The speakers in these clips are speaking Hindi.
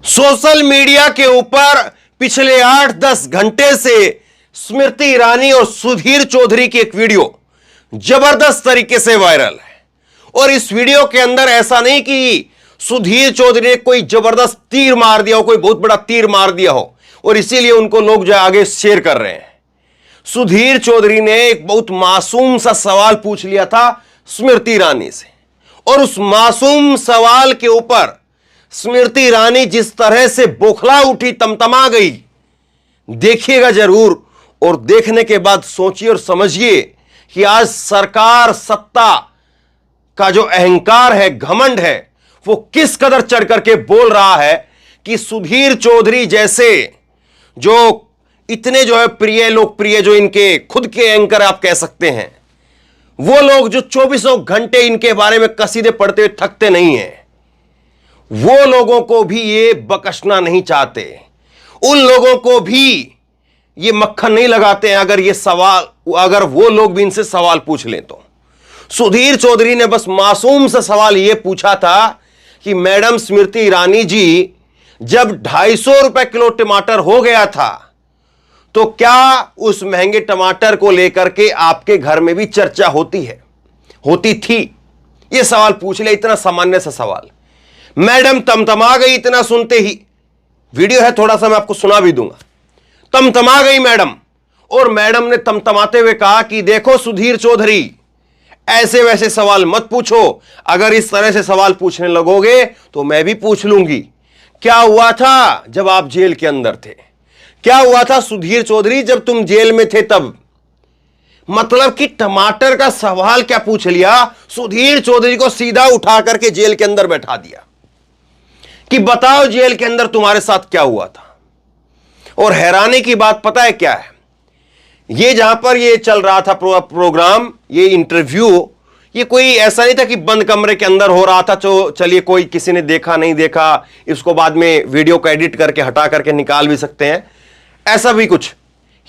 सोशल मीडिया के ऊपर पिछले 8-10 घंटे से स्मृति ईरानी और सुधीर चौधरी की एक वीडियो जबरदस्त तरीके से वायरल है। और इस वीडियो के अंदर ऐसा नहीं कि सुधीर चौधरी ने कोई जबरदस्त तीर मार दिया हो, कोई बहुत बड़ा तीर मार दिया हो और इसीलिए उनको लोग जो आगे शेयर कर रहे हैं। सुधीर चौधरी ने एक बहुत मासूम सा सवाल पूछ लिया था स्मृति ईरानी से और उस मासूम सवाल के ऊपर स्मृति ईरानी जिस तरह से बौखला उठी, तमतमा गई, देखिएगा जरूर। और देखने के बाद सोचिए और समझिए कि आज सरकार, सत्ता का जो अहंकार है, घमंड है, वो किस कदर चढ़ करके बोल रहा है कि सुधीर चौधरी जैसे जो इतने जो है प्रिय, लोकप्रिय, जो इनके खुद के एंकर आप कह सकते हैं, वो लोग जो 24 घंटे इनके बारे में कसीदे पढ़ते हुए थकते नहीं हैं, वो लोगों को भी ये बकसना नहीं चाहते, उन लोगों को भी ये मक्खन नहीं लगाते हैं अगर वो लोग भी इनसे सवाल पूछ लें तो। सुधीर चौधरी ने बस मासूम सा सवाल ये पूछा था कि मैडम स्मृति ईरानी जी, जब 250 रुपए किलो टमाटर हो गया था तो क्या उस महंगे टमाटर को लेकर के आपके घर में भी चर्चा होती थी? यह सवाल पूछ लिया, इतना सामान्य सा सवाल। मैडम तमतमा गई इतना सुनते ही। वीडियो है, थोड़ा सा मैं आपको सुना भी दूंगा। तमतमा गई मैडम, और मैडम ने तमतमाते हुए कहा कि देखो सुधीर चौधरी, ऐसे वैसे सवाल मत पूछो, अगर इस तरह से सवाल पूछने लगोगे तो मैं भी पूछ लूंगी। क्या हुआ था जब आप जेल के अंदर थे? क्या हुआ था सुधीर चौधरी जब तुम जेल में थे तब? मतलब कि टमाटर का सवाल क्या पूछ लिया, सुधीर चौधरी को सीधा उठा करके जेल के अंदर बैठा दिया कि बताओ जेल के अंदर तुम्हारे साथ क्या हुआ था। और हैरानी की बात पता है क्या है, ये जहां पर ये चल रहा था प्रोग्राम, ये इंटरव्यू, ये कोई ऐसा नहीं था कि बंद कमरे के अंदर हो रहा था, तो चलिए कोई किसी ने देखा नहीं देखा, इसको बाद में वीडियो को एडिट करके हटा करके निकाल भी सकते हैं, ऐसा भी कुछ।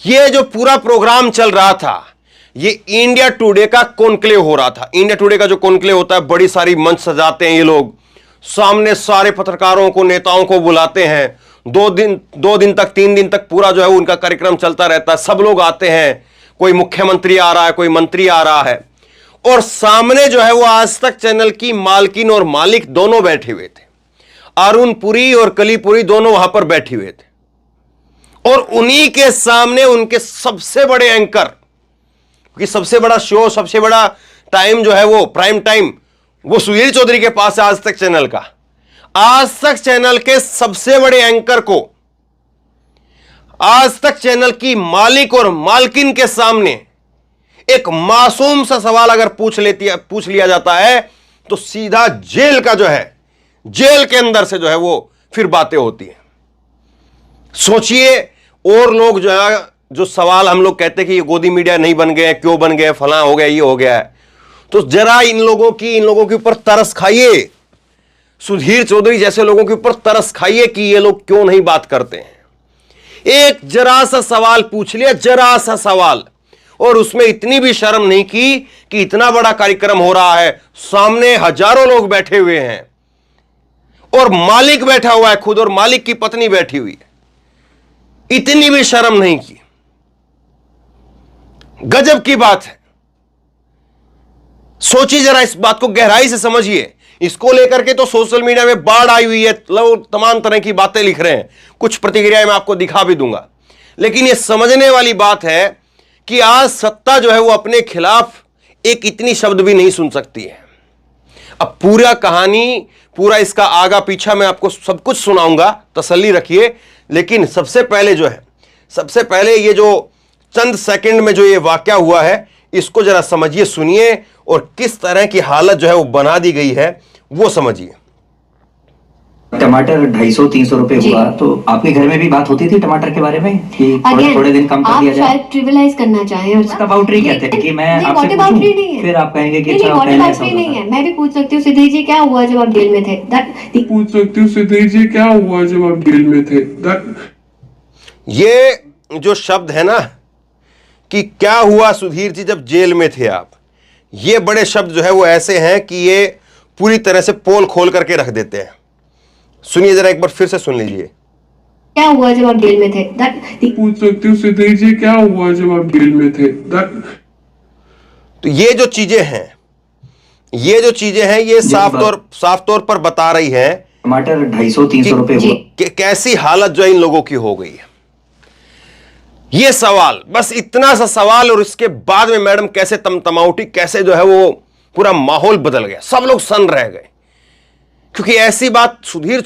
ये जो पूरा प्रोग्राम चल रहा था, ये इंडिया टुडे का कॉन्क्लेव हो रहा था। इंडिया टुडे का जो कॉन्क्लेव होता है, बड़ी सारी मंच सजाते हैं ये लोग, सामने सारे पत्रकारों को, नेताओं को बुलाते हैं, 2 दिन तक 3 दिन तक पूरा जो है उनका कार्यक्रम चलता रहता है, सब लोग आते हैं, कोई मुख्यमंत्री आ रहा है, कोई मंत्री आ रहा है, और सामने जो है वो आज तक चैनल की मालकिन और मालिक दोनों बैठे हुए थे। अरुण पुरी और कलीपुरी दोनों वहां पर बैठे हुए थे, और उन्हीं के सामने उनके सबसे बड़े एंकर, क्योंकि सबसे बड़ा शो, सबसे बड़ा टाइम जो है वो प्राइम टाइम, वो सुधीर चौधरी के पास है, आज तक चैनल का। आज तक चैनल के सबसे बड़े एंकर को, आज तक चैनल की मालिक और मालकिन के सामने एक मासूम सा सवाल अगर पूछ लिया जाता है तो सीधा जेल का जो है, जेल के अंदर से जो है वो फिर बातें होती हैं। सोचिए, और लोग जो है, जो सवाल हम लोग कहते हैं कि ये गोदी मीडिया नहीं बन गए, क्यों बन गए, फलां हो गया, ये हो गया है, तो जरा इन लोगों के ऊपर तरस खाइए, सुधीर चौधरी जैसे लोगों के ऊपर तरस खाइए कि ये लोग क्यों नहीं बात करते हैं। एक जरा सा सवाल पूछ लिया, जरा सा सवाल, और उसमें इतनी भी शर्म नहीं की कि इतना बड़ा कार्यक्रम हो रहा है, सामने हजारों लोग बैठे हुए हैं और मालिक बैठा हुआ है खुद, और मालिक की पत्नी बैठी हुई है, इतनी भी शर्म नहीं की। गजब की बात है। सोचिए जरा, इस बात को गहराई से समझिए। इसको लेकर के तो सोशल मीडिया में बाढ़ आई हुई है, लोग तमाम तरह की बातें लिख रहे हैं, कुछ प्रतिक्रियाएं मैं आपको दिखा भी दूंगा, लेकिन यह समझने वाली बात है कि आज सत्ता जो है वो अपने खिलाफ एक इतनी शब्द भी नहीं सुन सकती है। अब पूरा कहानी, पूरा इसका आगा पीछा मैं आपको सब कुछ सुनाऊंगा, तसल्ली रखिए। लेकिन सबसे पहले ये जो चंद सेकंड में जो ये वाकया हुआ है, इसको जरा समझिए, सुनिए, और किस तरह की हालत जो है वो बना दी गई है वो समझिए। टमाटर 250-300 रुपए हुआ, तो आपके घर में भी बात होती थी टमाटर के बारे में कि थोड़े दिन कम कर दिया जाए? आप शायद ट्रिविलाइज करना चाहें, उसका बाउंड्री कहते हैं कि मैं आपसे पूछूं, फिर आप कहेंगे कि अच्छा पहले ऐसा नहीं है। मैं भी पूछ सकती हूँ, सुधीर जी क्या हुआ जब आप जेल में थे? पूछ सकती हूँ, सुधीर जी क्या हुआ जब आप जेल में थे? ये जो शब्द है ना कि क्या हुआ सुधीर जी जब जेल में थे आप, ये बड़े शब्द जो है वो ऐसे हैं कि ये पूरी तरह से पोल खोल करके रख देते हैं। सुनिए जरा एक बार फिर से सुन लीजिए। क्या हुआ जब आप जेल में थे? पूछ सकती हूँ सिद्धि जी क्या हुआ जब आप जेल में थे? तो ये जो चीजें हैं, ये साफ तौर पर बता रही है टमाटर 250-300 रुपए हुआ। कि कैसी हालत जो है इन लोगों की हो गई है। ये सवाल, बस इतना सा सवाल, और इसके बाद में मैडम कैसे तमतमा उठी, कैसे जो है वो पूरा माहौल बदल गया, सब लोग सन रह गए। क्योंकि ऐसी बात सुधीर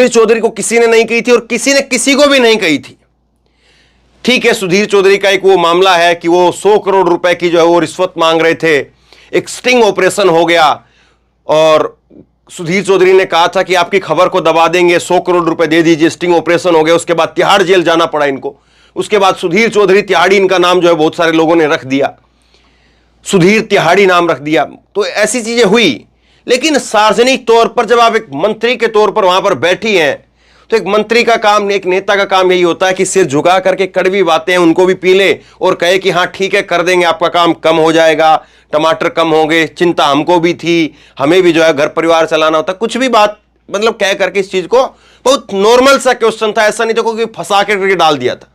चौधरी को किसी ने नहीं कही थी, और किसी ने किसी को भी नहीं कही थी। ठीक है, सुधीर चौधरी का एक वो मामला है कि वो 100 करोड़ रुपए की जो है वो रिश्वत मांग रहे थे, एक स्टिंग ऑपरेशन हो गया, और सुधीर चौधरी ने कहा था कि आपकी खबर को दबा देंगे, 100 करोड़ रुपए दे दीजिए, स्टिंग ऑपरेशन हो गया। उसके बाद तिहाड़ जेल जाना पड़ा इनको। उसके बाद सुधीर चौधरी तिहाड़ी, इनका नाम जो है बहुत सारे लोगों ने रख दिया, सुधीर तिहाड़ी नाम रख दिया। तो ऐसी चीजें हुई। लेकिन सार्वजनिक तौर पर जब आप एक मंत्री के तौर पर वहां पर बैठी हैं, तो एक मंत्री का काम, एक नेता का काम यही होता है कि सिर झुका करके कड़वी बातें हैं उनको भी पी ले और कहे कि हाँ ठीक है, कर देंगे, आपका काम कम हो जाएगा, टमाटर कम होंगे, चिंता हमको भी थी, हमें भी जो है घर परिवार चलाना होता, कुछ भी बात मतलब कह करके इस चीज को, बहुत नॉर्मल सा क्वेश्चन था, ऐसा नहीं था कि फंसा करके डाल दिया था।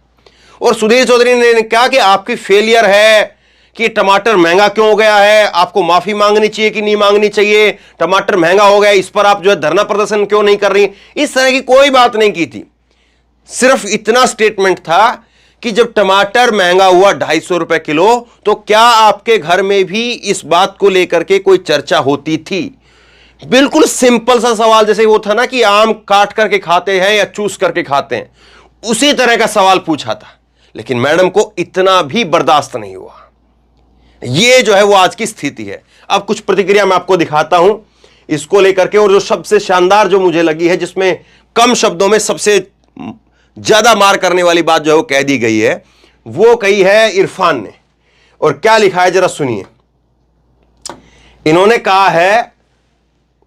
और सुधीर चौधरी ने कहा कि आपकी फेलियर है कि टमाटर महंगा क्यों हो गया है, आपको माफी मांगनी चाहिए कि नहीं मांगनी चाहिए, टमाटर महंगा हो गया, इस पर आप जो है धरना प्रदर्शन क्यों नहीं कर रही। इस तरह की कोई बात नहीं की थी। सिर्फ इतना स्टेटमेंट था कि जब टमाटर महंगा हुआ 250 रुपए किलो, तो क्या आपके घर में भी इस बात को लेकर के कोई चर्चा होती थी। बिल्कुल सिंपल सा सवाल, जैसे वो था ना कि आम काट करके खाते हैं या चूस करके खाते हैं, उसी तरह का सवाल पूछा था। लेकिन मैडम को इतना भी बर्दाश्त नहीं हुआ। ये जो है वो आज की स्थिति है। अब कुछ प्रतिक्रिया मैं आपको दिखाता हूं इसको लेकर के, और जो सबसे शानदार जो मुझे लगी है, जिसमें कम शब्दों में सबसे ज्यादा मार करने वाली बात जो है वो कह दी गई है, वो कही है इरफान ने। और क्या लिखा है जरा सुनिए। इन्होंने कहा है,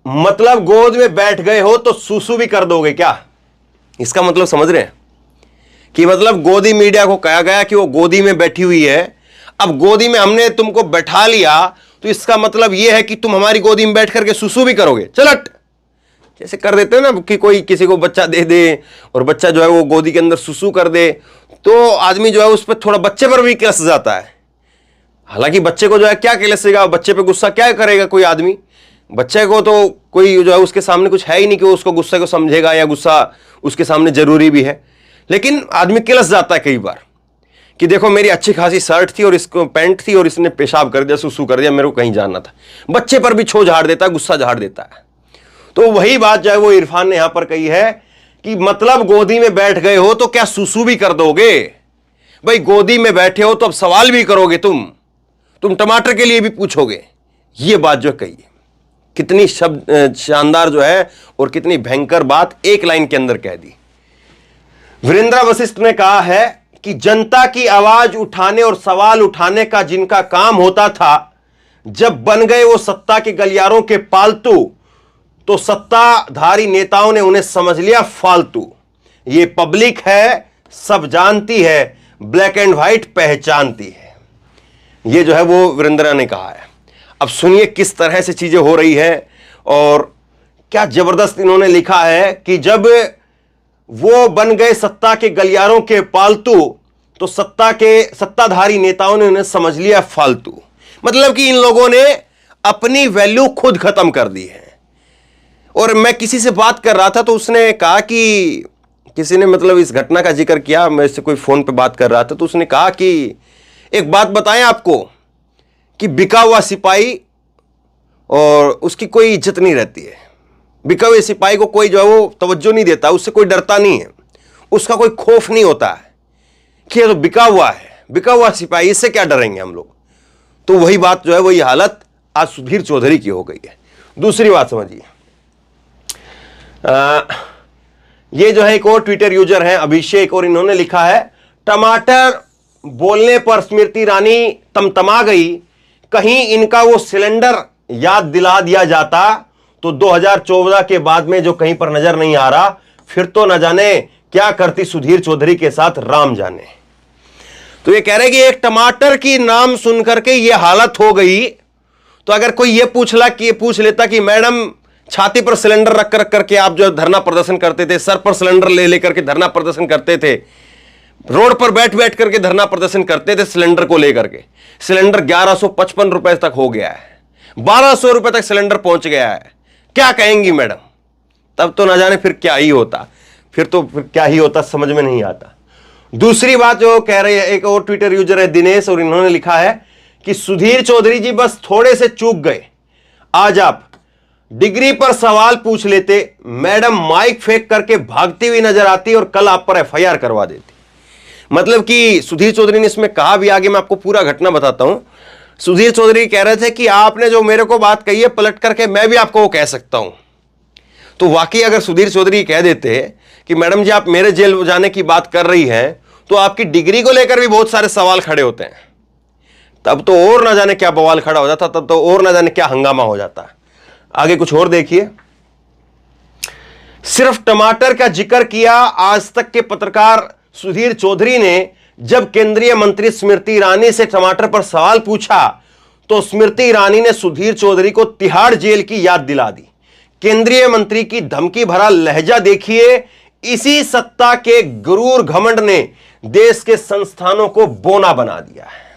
मतलब गोद में बैठ गए हो तो सूसू भी कर दोगे क्या। इसका मतलब समझ रहे हैं कि मतलब गोदी मीडिया को कहा गया कि वो गोदी में बैठी हुई है, अब गोदी में हमने तुमको बैठा लिया तो इसका मतलब यह है कि तुम हमारी गोदी में बैठ करके सुसु भी करोगे, चलट। जैसे कर देते हैं ना कि कोई किसी को बच्चा दे दे और बच्चा जो है वो गोदी के अंदर सुसु कर दे, तो आदमी जो है उस पर थोड़ा बच्चे पर भी किलस जाता है। हालांकि बच्चे को जो है क्या किलसेगा, बच्चे पे गुस्सा क्या करेगा कोई आदमी। बच्चे को तो कोई जो है उसके सामने कुछ है ही नहीं कि वो उसको गुस्से को समझेगा, या गुस्सा उसके सामने जरूरी भी है। लेकिन आदमी किलस जाता है कई बार कि देखो मेरी अच्छी खासी शर्ट थी और इसको पैंट थी और इसने पेशाब कर दिया, सुसु कर दिया, मेरे को कहीं जाना था। बच्चे पर भी छो झाड़ देता है, गुस्सा झाड़ देता है। तो वही बात जो है वो इरफान ने यहां पर कही है कि मतलब गोदी में बैठ गए हो तो क्या सुसु भी कर दोगे। भाई गोदी में बैठे हो तो अब सवाल भी करोगे, तुम टमाटर के लिए भी पूछोगे। ये बात जो कही है, कितनी शब्द शानदार जो है और कितनी भयंकर बात एक लाइन के अंदर कह दी। वीरेंद्र वशिष्ठ ने कहा है कि जनता की आवाज उठाने और सवाल उठाने का जिनका काम होता था, जब बन गए वो सत्ता के गलियारों के पालतू, तो सत्ताधारी नेताओं ने उन्हें समझ लिया फालतू। ये पब्लिक है, सब जानती है, ब्लैक एंड व्हाइट पहचानती है। ये जो है वो वीरेंद्र ने कहा है। अब सुनिए किस तरह से चीजें हो रही है और क्या जबरदस्त इन्होंने लिखा है कि जब वो बन गए सत्ता के गलियारों के पालतू, तो सत्ताधारी नेताओं ने उन्हें समझ लिया फालतू। मतलब कि इन लोगों ने अपनी वैल्यू खुद खत्म कर दी है। और मैं किसी से बात कर रहा था तो उसने कहा कि किसी ने मतलब इस घटना का जिक्र किया, मेरे से कोई फोन पे बात कर रहा था, तो उसने कहा कि एक बात बताएं आपको कि बिका हुआ सिपाही और उसकी कोई इज्जत नहीं रहती है। बिका हुए सिपाही को कोई जो है वो तवज्जो नहीं देता, उससे कोई डरता नहीं है, उसका कोई खौफ नहीं होता है कि ये तो बिका हुआ है, बिका हुआ सिपाही, इससे क्या डरेंगे हम लोग। तो वही बात जो है वही हालत आज सुधीर चौधरी की हो गई है। दूसरी बात समझिए, ये जो है एक और ट्विटर यूजर है अभिषेक, और इन्होंने लिखा है टमाटर बोलने पर स्मृति ईरानी तमतमा गई, कहीं इनका वो सिलेंडर याद दिला दिया जाता तो 2014 के बाद में जो कहीं पर नजर नहीं आ रहा, फिर तो न जाने क्या करती सुधीर चौधरी के साथ राम जाने। तो ये कह रहे कि एक टमाटर की नाम सुन करके ये हालत हो गई, तो अगर कोई ये पूछ लेता कि मैडम छाती पर सिलेंडर रख करके आप जो धरना प्रदर्शन करते थे, सर पर सिलेंडर ले लेकर के धरना प्रदर्शन करते थे, रोड पर बैठ बैठ करके धरना प्रदर्शन करते थे सिलेंडर को लेकर के। सिलेंडर 1155 रुपए तक हो गया है, 1200 रुपए तक सिलेंडर पहुंच गया है। क्या कहेंगी मैडम? तब तो ना जाने फिर क्या ही होता, फिर क्या ही होता समझ में नहीं आता। दूसरी बात जो कह रहे हैं, एक और ट्विटर यूजर है दिनेश, और इन्होंने लिखा है कि सुधीर चौधरी जी बस थोड़े से चूक गए, आज आप डिग्री पर सवाल पूछ लेते, मैडम माइक फेंक करके भागती हुई नजर आती और कल आप पर एफआईआर करवा देती। मतलब कि सुधीर चौधरी ने इसमें कहा भी, आगे मैं आपको पूरा घटना बताता हूं। सुधीर चौधरी कह रहे थे कि आपने जो मेरे को बात कही है पलट करके मैं भी आपको वो कह सकता हूं। तो वाकई अगर सुधीर चौधरी कह देते कि मैडम जी आप मेरे जेल जाने की बात कर रही हैं, तो आपकी डिग्री को लेकर भी बहुत सारे सवाल खड़े होते हैं। तब तो और ना जाने क्या बवाल खड़ा हो जाता, तब तो और ना जाने क्या हंगामा हो जाता। आगे कुछ और देखिए। सिर्फ टमाटर का जिक्र किया आज तक के पत्रकार सुधीर चौधरी ने। जब केंद्रीय मंत्री स्मृति ईरानी से टमाटर पर सवाल पूछा तो स्मृति ईरानी ने सुधीर चौधरी को तिहाड़ जेल की याद दिला दी। केंद्रीय मंत्री की धमकी भरा लहजा देखिए। इसी सत्ता के गुरूर घमंड ने देश के संस्थानों को बोना बना दिया है।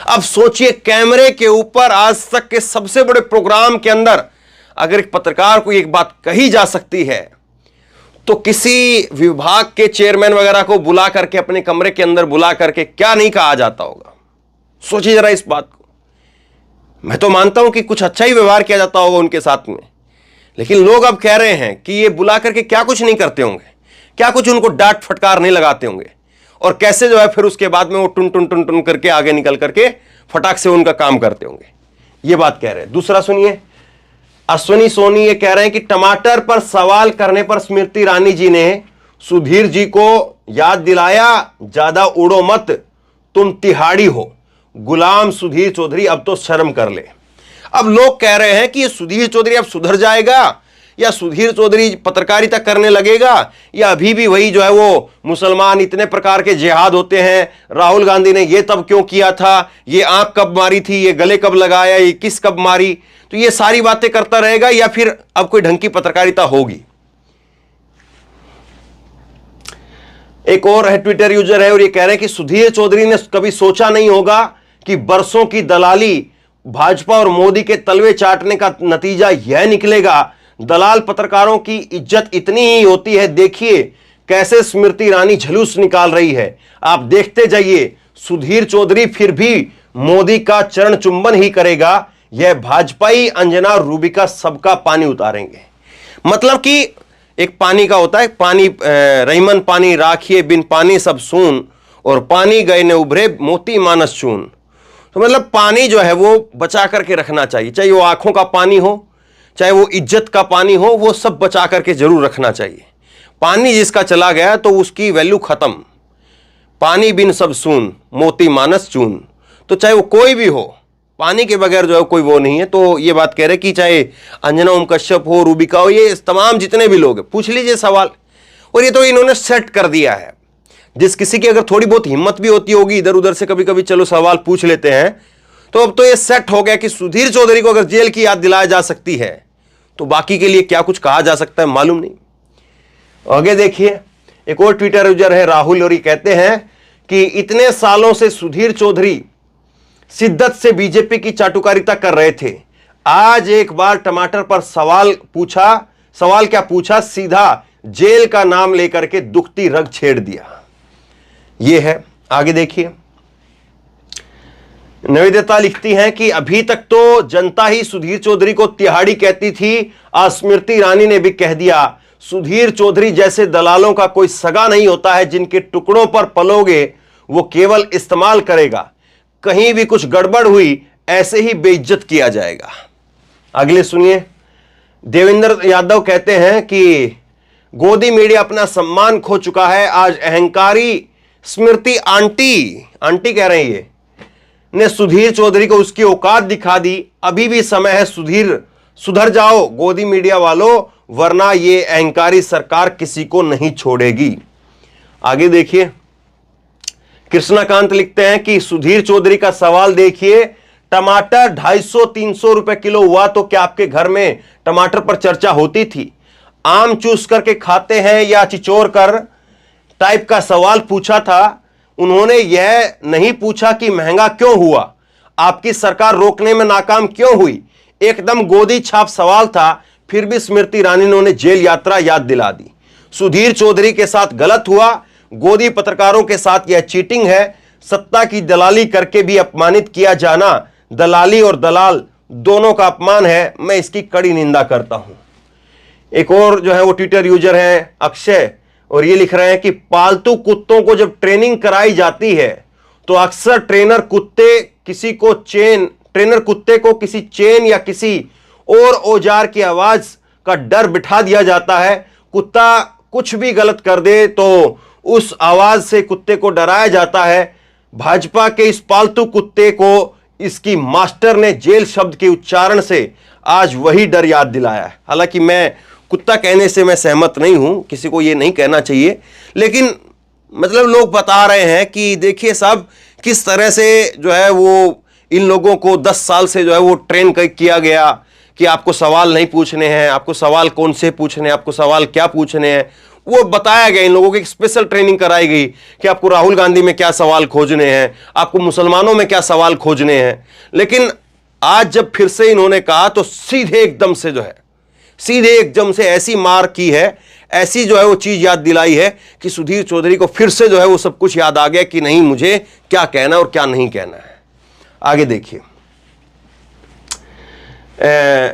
अब सोचिए, कैमरे के ऊपर आज तक के सबसे बड़े प्रोग्राम के अंदर अगर एक पत्रकार को एक बात कही जा सकती है, तो किसी विभाग के चेयरमैन वगैरह को बुला करके अपने कमरे के अंदर बुला करके क्या नहीं कहा जाता होगा। सोचिए जरा इस बात को। मैं तो मानता हूं कि कुछ अच्छा ही व्यवहार किया जाता होगा उनके साथ में, लेकिन लोग अब कह रहे हैं कि ये बुला करके क्या कुछ नहीं करते होंगे, क्या कुछ उनको डांट फटकार नहीं लगाते होंगे, और कैसे जो है फिर उसके बाद में वो टुन टुन टुन टुन करके आगे निकल करके फटाक से उनका काम करते होंगे। ये बात कह रहे हैं। दूसरा सुनिए, अश्विनी सोनी ये कह रहे हैं कि टमाटर पर सवाल करने पर स्मृति ईरानी जी ने सुधीर जी को याद दिलाया, ज्यादा उड़ो मत, तुम तिहाड़ी हो। गुलाम सुधीर चौधरी अब तो शर्म कर ले। अब लोग कह रहे हैं कि ये सुधीर चौधरी अब सुधर जाएगा, या सुधीर चौधरी पत्रकारिता करने लगेगा, या अभी भी वही जो है वो मुसलमान इतने प्रकार के जिहाद होते हैं, राहुल गांधी ने ये तब क्यों किया था, ये आंख कब मारी थी, ये गले कब लगाया, ये किस कब मारी, तो ये सारी बातें करता रहेगा, या फिर अब कोई ढंग की पत्रकारिता होगी। एक और है ट्विटर यूजर है, और ये कह रहे हैं कि सुधीर चौधरी ने कभी सोचा नहीं होगा कि बरसों की दलाली, भाजपा और मोदी के तलवे चाटने का नतीजा यह निकलेगा। दलाल पत्रकारों की इज्जत इतनी ही होती है, देखिए कैसे स्मृति ईरानी झलूस निकाल रही है। आप देखते जाइए, सुधीर चौधरी फिर भी मोदी का चरण चुंबन ही करेगा। यह भाजपाई अंजना रूबिका सबका पानी उतारेंगे। मतलब कि एक पानी का होता है, पानी रहीमन पानी राखिए बिन पानी सब सून, और पानी गए ने उभरे मोती मानस चून। तो मतलब पानी जो है वो बचा करके रखना चाहिए, चाहे वो आंखों का पानी हो, चाहे वो इज्जत का पानी हो, वो सब बचा करके जरूर रखना चाहिए। पानी जिसका चला गया तो उसकी वैल्यू खत्म। पानी बिन सब सून, मोती मानस चून। तो चाहे वो कोई भी हो, पानी के बगैर जो है कोई वो नहीं है। तो ये बात कह रहे कि चाहे अंजना ओम कश्यप हो, रूबिका हो, ये तमाम जितने भी लोग हैं, पूछ लीजिए सवाल। और ये तो इन्होंने सेट कर दिया है। जिस किसी की अगर थोड़ी बहुत हिम्मत भी होती होगी, इधर उधर से कभी कभी चलो सवाल पूछ लेते हैं, तो अब तो ये सेट हो गया कि सुधीर चौधरी को अगर जेल की याद दिलाया जा सकती है, तो बाकी के लिए क्या कुछ कहा जा सकता है मालूम नहीं। आगे देखिए, एक और ट्विटर यूजर है राहुल, और ये कहते हैं कि इतने सालों से सुधीर चौधरी शिद्दत से बीजेपी की चाटुकारिता कर रहे थे, आज एक बार टमाटर पर सवाल क्या पूछा, सीधा जेल का नाम लेकर के दुखती रग छेड़ दिया। यह है। आगे देखिए, निवेदिता लिखती हैं कि अभी तक तो जनता ही सुधीर चौधरी को तिहाड़ी कहती थी, आज स्मृति ईरानी ने भी कह दिया। सुधीर चौधरी जैसे दलालों का कोई सगा नहीं होता है, जिनके टुकड़ों पर पलोगे वो केवल इस्तेमाल करेगा, कहीं भी कुछ गड़बड़ हुई ऐसे ही बेइज्जत किया जाएगा। अगले सुनिए, देवेंद्र यादव कहते हैं कि गोदी मीडिया अपना सम्मान खो चुका है। आज अहंकारी स्मृति आंटी कह रही है ने सुधीर चौधरी को उसकी औकात दिखा दी। अभी भी समय है, सुधर जाओ गोदी मीडिया वालों, वरना ये अहंकारी सरकार किसी को नहीं छोड़ेगी। आगे देखिए, कृष्णाकांत लिखते हैं कि सुधीर चौधरी का सवाल देखिए, टमाटर 250-300 रुपए किलो हुआ तो क्या आपके घर में टमाटर पर चर्चा होती थी? आम चूस करके खाते हैं या चिचोर कर टाइप का सवाल पूछा था। उन्होंने यह नहीं पूछा कि महंगा क्यों हुआ, आपकी सरकार रोकने में नाकाम क्यों हुई। एकदम गोदी छाप सवाल था, फिर भी स्मृति ईरानी ने उन्हें जेल यात्रा याद दिला दी। सुधीर चौधरी के साथ गलत हुआ, गोदी पत्रकारों के साथ यह चीटिंग है। सत्ता की दलाली करके भी अपमानित किया जाना दलाली और दलाल दोनों का अपमान है। मैं इसकी कड़ी निंदा करता हूं। एक और जो है वो ट्विटर यूजर है अक्षय, और ये लिख रहे हैं कि पालतू कुत्तों को जब ट्रेनिंग कराई जाती है तो अक्सर ट्रेनर कुत्ते को किसी चेन या किसी और औजार की आवाज का डर बिठा दिया जाता है। कुत्ता कुछ भी गलत कर दे तो उस आवाज से कुत्ते को डराया जाता है। भाजपा के इस पालतू कुत्ते को इसकी मास्टर ने जेल शब्द के उच्चारण से आज वही डर याद दिलाया है। हालांकि मैं कुत्ता कहने से मैं सहमत नहीं हूं, किसी को यह नहीं कहना चाहिए, लेकिन मतलब लोग बता रहे हैं कि देखिए साहब किस तरह से जो है वो इन लोगों को 10 साल से जो है वो ट्रेन किया गया कि आपको सवाल नहीं पूछने हैं, आपको सवाल कौन से पूछने हैं, आपको सवाल क्या पूछने हैं, वो बताया गया। इन लोगों की एक स्पेशल ट्रेनिंग कराई गई कि आपको राहुल गांधी में क्या सवाल खोजने हैं, आपको मुसलमानों में क्या सवाल खोजने हैं। लेकिन आज जब फिर से इन्होंने कहा तो सीधे एकदम से ऐसी मार की है, ऐसी जो है वो चीज याद दिलाई है कि सुधीर चौधरी को फिर से जो है वो सब कुछ याद आ गया कि नहीं मुझे क्या कहना और क्या नहीं कहना है। आगे देखिए,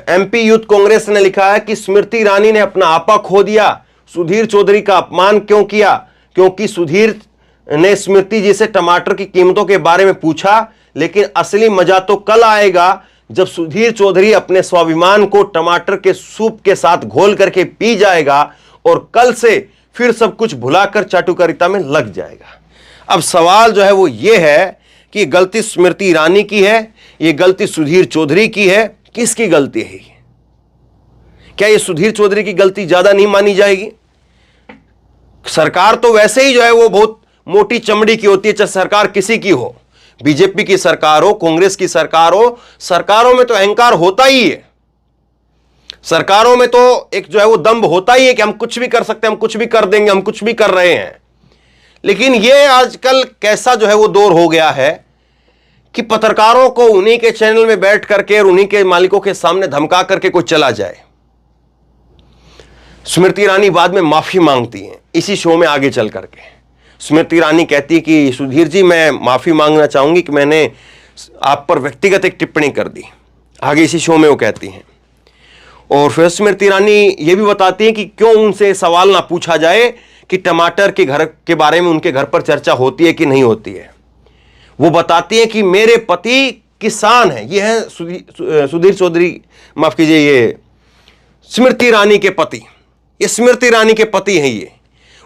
एमपी यूथ कांग्रेस ने लिखा है कि स्मृति ईरानी ने अपना आपा खो दिया, सुधीर चौधरी का अपमान क्यों किया? क्योंकि सुधीर ने स्मृति जी से टमाटर की कीमतों के बारे में पूछा, लेकिन असली मजा तो कल आएगा जब सुधीर चौधरी अपने स्वाभिमान को टमाटर के सूप के साथ घोल करके पी जाएगा और कल से फिर सब कुछ भुलाकर चाटुकारिता में लग जाएगा। अब सवाल जो है वो ये है कि गलती स्मृति ईरानी की है, ये गलती सुधीर चौधरी की है, किसकी गलती है? क्या ये सुधीर चौधरी की गलती ज्यादा नहीं मानी जाएगी? सरकार तो वैसे ही जो है वो बहुत मोटी चमड़ी की होती है, चाहे सरकार किसी की हो, बीजेपी की सरकार हो, कांग्रेस की सरकार हो, सरकारों में तो अहंकार होता ही है। सरकारों में तो एक जो है वो दंभ होता ही है कि हम कुछ भी कर सकते हैं, हम कुछ भी कर देंगे, हम कुछ भी कर रहे हैं। लेकिन ये आजकल कैसा जो है वो दौर हो गया है कि पत्रकारों को उन्हीं के चैनल में बैठ करके और उन्हीं के मालिकों के सामने धमका करके कोई चला जाए। स्मृति ईरानी बाद में माफी मांगती हैं इसी शो में आगे चल करके। स्मृति ईरानी कहती है कि सुधीर जी मैं माफी मांगना चाहूंगी कि मैंने आप पर व्यक्तिगत एक टिप्पणी कर दी, आगे इसी शो में वो कहती हैं। और फिर स्मृति ईरानी ये भी बताती है कि क्यों उनसे सवाल ना पूछा जाए कि टमाटर के घर के बारे में उनके घर पर चर्चा होती है कि नहीं होती है। वो बताती है कि मेरे पति किसान हैं, ये है सुधीर चौधरी, माफ कीजिए, ये स्मृति ईरानी के पति, ये स्मृति ईरानी के पति हैं ये।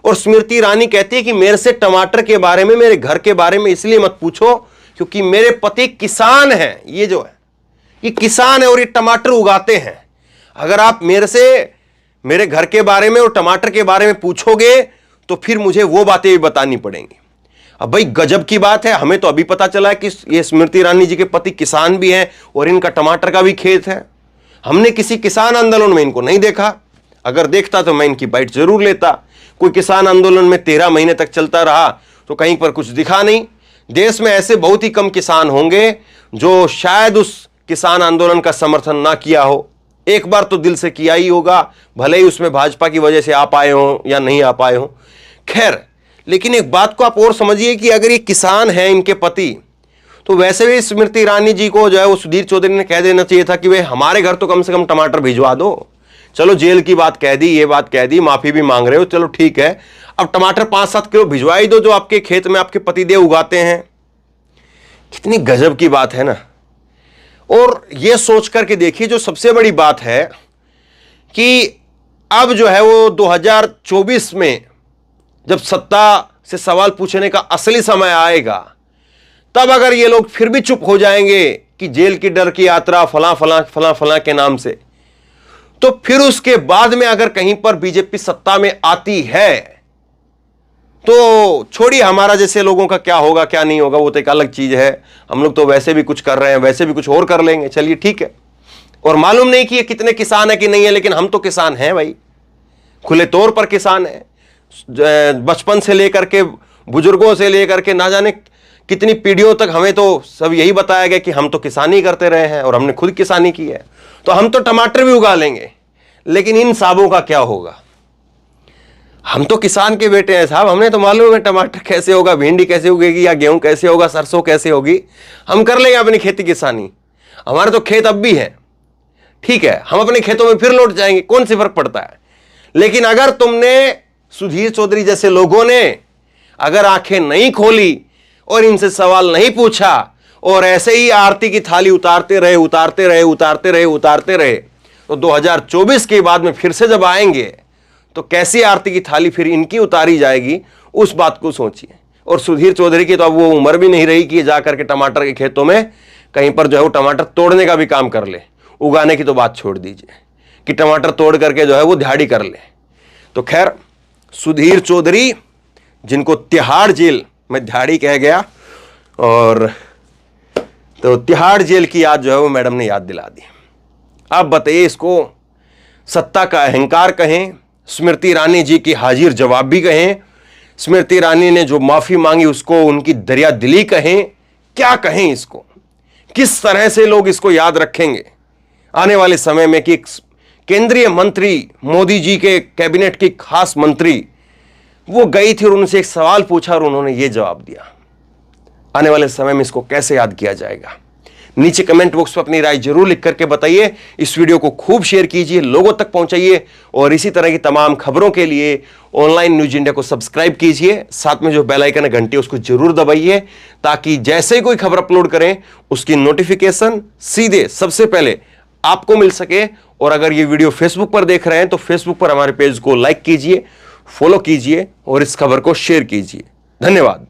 और स्मृति ईरानी कहती है कि मेरे से टमाटर के बारे में, मेरे घर के बारे में इसलिए मत पूछो क्योंकि मेरे पति किसान हैं। ये जो है ये किसान है और ये टमाटर उगाते हैं। अगर आप मेरे से मेरे घर के बारे में और टमाटर के बारे में पूछोगे तो फिर मुझे वो बातें भी बतानी पड़ेंगी। अब भाई गजब की बात है, हमें तो अभी पता चला है कि ये स्मृति ईरानी जी के पति किसान भी हैं और इनका टमाटर का भी खेत है। हमने किसी किसान आंदोलन में इनको नहीं देखा, अगर देखता तो मैं इनकी बाइट जरूर लेता। कोई किसान आंदोलन में 13 महीने तक चलता रहा तो कहीं पर कुछ दिखा नहीं। देश में ऐसे बहुत ही कम किसान होंगे जो शायद उस किसान आंदोलन का समर्थन ना किया हो, एक बार तो दिल से किया ही होगा, भले ही उसमें भाजपा की वजह से आ पाए हो या नहीं आ पाए हो। खैर, लेकिन एक बात को आप और समझिए कि अगर ये किसान हैं इनके पति, तो वैसे भी स्मृति ईरानी जी को जो है वो सुधीर चौधरी ने कह देना चाहिए था कि वे हमारे घर तो कम से कम टमाटर भिजवा दो। चलो जेल की बात कह दी, ये बात कह दी, माफी भी मांग रहे हो, चलो ठीक है, अब टमाटर 5-7 किलो भिजवा ही दो जो आपके खेत में आपके पतिदेव उगाते हैं। कितनी गजब की बात है ना। और ये सोच करके देखिए, जो सबसे बड़ी बात है कि अब जो है वो 2024 में जब सत्ता से सवाल पूछने का असली समय आएगा, तब अगर ये लोग फिर भी चुप हो जाएंगे कि जेल की डर की यात्रा फलां फलां फलां फलां के नाम से, तो फिर उसके बाद में अगर कहीं पर बीजेपी सत्ता में आती है तो छोड़िए, हमारा जैसे लोगों का क्या होगा क्या नहीं होगा वो तो एक अलग चीज है। हम लोग तो वैसे भी कुछ कर रहे हैं, वैसे भी कुछ और कर लेंगे, चलिए ठीक है। और मालूम नहीं कि ये कितने किसान है कि नहीं है, लेकिन हम तो किसान हैं भाई, खुले तौर पर किसान है। बचपन से लेकर के, बुजुर्गों से लेकर के, ना जाने कितनी पीढ़ियों तक हमें तो सब यही बताया गया कि हम तो किसानी करते रहे हैं और हमने खुद किसानी की है, तो हम तो टमाटर भी उगा लेंगे। लेकिन इन साबों का क्या होगा? हम तो किसान के बेटे हैं साहब, हमने तो मालूम है टमाटर कैसे होगा, भिंडी कैसे उगेगी, या गेहूं कैसे होगा, सरसों कैसे होगी। हम कर लेंगे अपनी खेती किसानी, हमारे तो खेत अब भी है, ठीक है, हम अपने खेतों में फिर लौट जाएंगे, कौन सी फर्क पड़ता है। लेकिन अगर तुमने सुधीर चौधरी जैसे लोगों ने अगर आंखें नहीं खोली और इनसे सवाल नहीं पूछा और ऐसे ही आरती की थाली उतारते रहे उतारते रहे उतारते रहे उतारते रहे, तो 2024 के बाद में फिर से जब आएंगे तो कैसी आरती की थाली फिर इनकी उतारी जाएगी, उस बात को सोचिए। और सुधीर चौधरी की तो अब वो उम्र भी नहीं रही कि जाकर के टमाटर के खेतों में कहीं पर जो है वो टमाटर तोड़ने का भी काम कर ले। उगाने की तो बात छोड़ दीजिए कि टमाटर तोड़ करके जो है वो दिहाड़ी कर ले। तो खैर, सुधीर चौधरी जिनको तिहाड़ जेल में दिहाड़ी कह गया, और तो तिहाड़ जेल की याद जो है वो मैडम ने याद दिला दी। अब बताइए, इसको सत्ता का अहंकार कहें, स्मृति ईरानी जी की हाजिर जवाब भी कहें, स्मृति ईरानी ने जो माफी मांगी उसको उनकी दरिया दिली कहें, क्या कहें इसको? किस तरह से लोग इसको याद रखेंगे आने वाले समय में कि केंद्रीय मंत्री, मोदी जी के कैबिनेट की खास मंत्री वो गई थी और उनसे एक सवाल पूछा और उन्होंने ये जवाब दिया। आने वाले समय में इसको कैसे याद किया जाएगा? नीचे कमेंट बॉक्स में अपनी राय जरूर लिख करके बताइए। इस वीडियो को खूब शेयर कीजिए, लोगों तक पहुंचाइए, और इसी तरह की तमाम खबरों के लिए ऑनलाइन न्यूज इंडिया को सब्सक्राइब कीजिए। साथ में जो बेल आइकन है घंटी उसको जरूर दबाइए, ताकि जैसे ही कोई खबर अपलोड करें उसकी नोटिफिकेशन सीधे सबसे पहले आपको मिल सके। और अगर ये वीडियो फेसबुक पर देख रहे हैं तो फेसबुक पर हमारे पेज को लाइक कीजिए, फॉलो कीजिए और इस खबर को शेयर कीजिए। धन्यवाद।